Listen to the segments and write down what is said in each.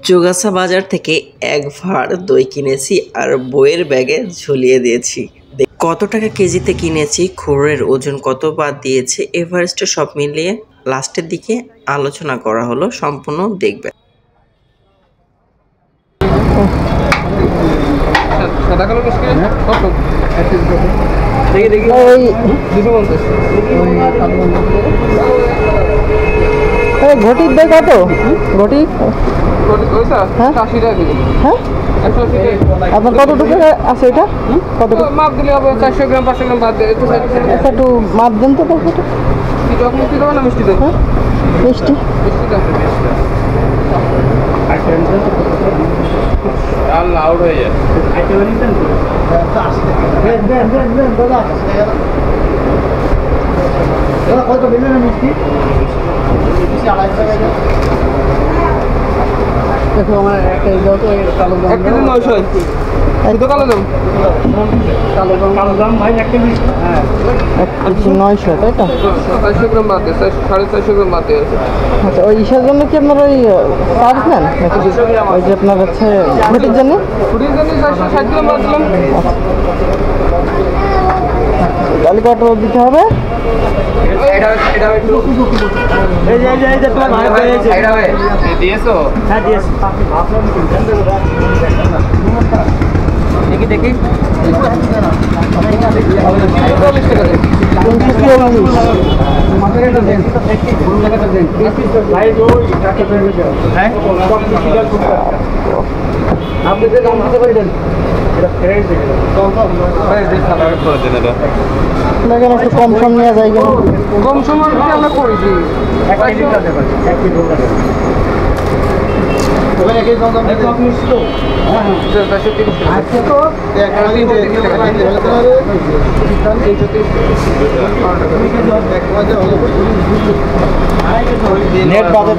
চৌগাছা বাজার থেকে এক ভাঁড় দই কিনেছি আর বইয়ের ব্যাগে ঝুলিয়ে দিয়েছি। কত টাকা কেজিতে কিনেছি, খুরের ওজন কত বাদ দিয়েছে, এভারেস্টে সব মিলিয়ে লাস্টের দিকে আলোচনা করা হলো, সম্পূর্ণ দেখবেন। ঘটির দই কত? ঘটি হ্যাঁ, আপনার কতটুকু আছে এটা? কতটুকু মাপ দিলে হবে? 400 গ্রাম 500 গ্রাম বাদ দিয়ে একটু মাপ দেন তো দেখো। মিষ্টি দেবো না মিষ্টি দেবো? মিষ্টি আল্লাহ আউট হয়ে যায়। কত দিলেন মিষ্টি? দেখো আমার একটা দাও তো, কালো দাম 1 কেজি 900। শুধু কালো দাম, কালো দাম ভাই 1 কেজি। হ্যাঁ 1 কেজি 900, তাই তো? 400 গ্রাম বাদ দিয়ে 450 গ্রাম বাদ দিয়ে। আচ্ছা, ওই ইসের জন্য কি আপনার ওই চার্জ নেন নাকি? ওই যে আপনার হচ্ছে ঘটির জন্য? ঘটির জন্য 460 গ্রাম বাদ দিলাম। তাহলে কত দিতে হবে? এটা একটু এই যে তোমার ভাই হয়েছে। দিয়েছো? হ্যাঁ দিয়েছি। দেখি একটু কম সম নেওয়া যায় কেন? কম সময় আমরা করেছি। নেট বাজেট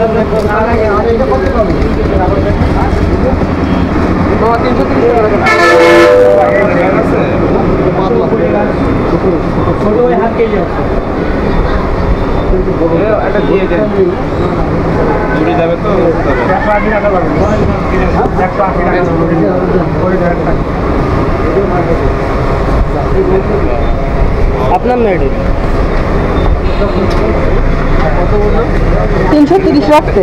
একটা দিয়ে দেন, চুরি যাবে তো। আপনার মেয়েটি 330 রাখতে।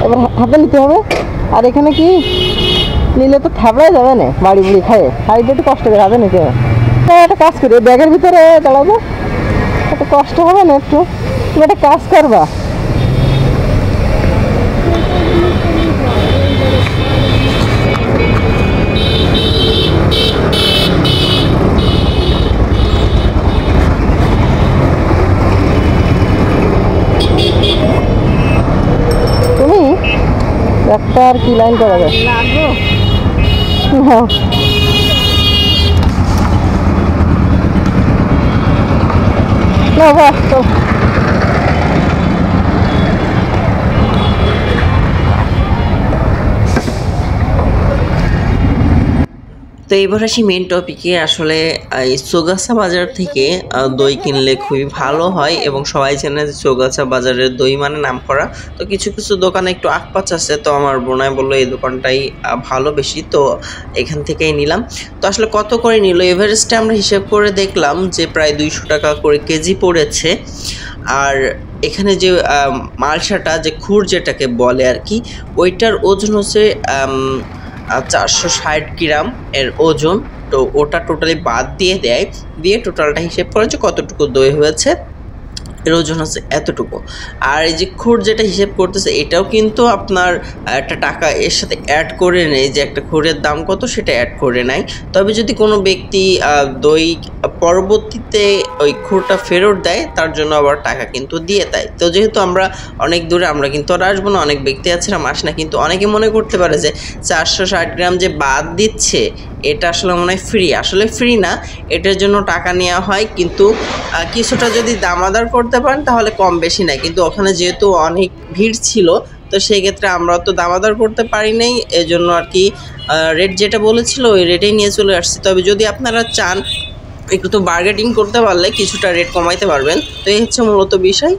এবার হাতে নিতে হবে। আর এখানে কি নিলে তো থাবড়াই যাবে না, বাড়ি বুড়ি খায়। হাইটে একটু কষ্ট করে হাতে নিতে হবে। একটা কাজ করি, ব্যাগের ভিতরে দাঁড়াবো, একটু কষ্ট হবে না? একটু তুমি একটা কাজ করবা, তুমি একটা আর কি লাইন করা যায় না বাস তো। তো এইবার আসি মেন টপিকে। আসলে এই চৌগাছা বাজার থেকে দই কিনলে খুবই ভালো হয় এবং সবাই জানে যে চৌগাছা বাজারের দই মানে নাম করা। তো কিছু কিছু দোকানে একটু আকপাচ আছে, তো আমার বোনাই বললো এই দোকানটাই ভালো বেশি, তো এখান থেকেই নিলাম। তো আসলে কত করে নিল এভারেস্টে আমরা হিসেব করে দেখলাম যে প্রায় 200 টাকা করে কেজি পড়েছে। আর এখানে যে মালসাটা, যে খুর যেটাকে বলে আর কি, ওইটার ওজন হচ্ছে 460 গ্রাম এর ওজন। তো ওটা টোটালি বাদ দিয়ে টোটালটা হিসেব করে যে কতটুকু দই হয়েছে, এর ওজন হচ্ছে এতটুকু। আর এই যে খুর যেটা হিসেব করতেছে, এটাও কিন্তু আপনার একটা টাকা এর সাথে অ্যাড করে নেয়, যে একটা খুরের দাম কত সেটা অ্যাড করে নেয়। তবে যদি কোনো ব্যক্তি দই পরবর্তীতে ওই খুরটা ফেরত দেয়, তার জন্য আবার টাকা কিন্তু দিয়ে দেয়। তো যেহেতু আমরা অনেক দূরে, আমরা কিন্তু আর আসবো না, অনেক ব্যক্তি আছে আসে না, কিন্তু অনেকে মনে করতে পারে যে 460 গ্রাম যে বাদ দিচ্ছে এটা আসলে মনে হয় ফ্রি। আসলে ফ্রি না, এটার জন্য টাকা নেওয়া হয়, কিন্তু কিছুটা যদি দামাদার করতে করতে পারেন তাহলে কম বেশি নাই, কিন্তু ওখানে যেহেতু অনেক ভিড় ছিল তো সেই ক্ষেত্রে আমরা তো দামাদর করতে পারি নাই, এজন্য আর কি রেট যেটা বলেছিল ওই রেটেই নিয়ে চলে আসছি। তবে যদি আপনারা চান একটু তো বার্গেটিং করতে পারলে কিছুটা রেট কমাইতে পারবেন। তো এই হচ্ছে মূলত বিষয়।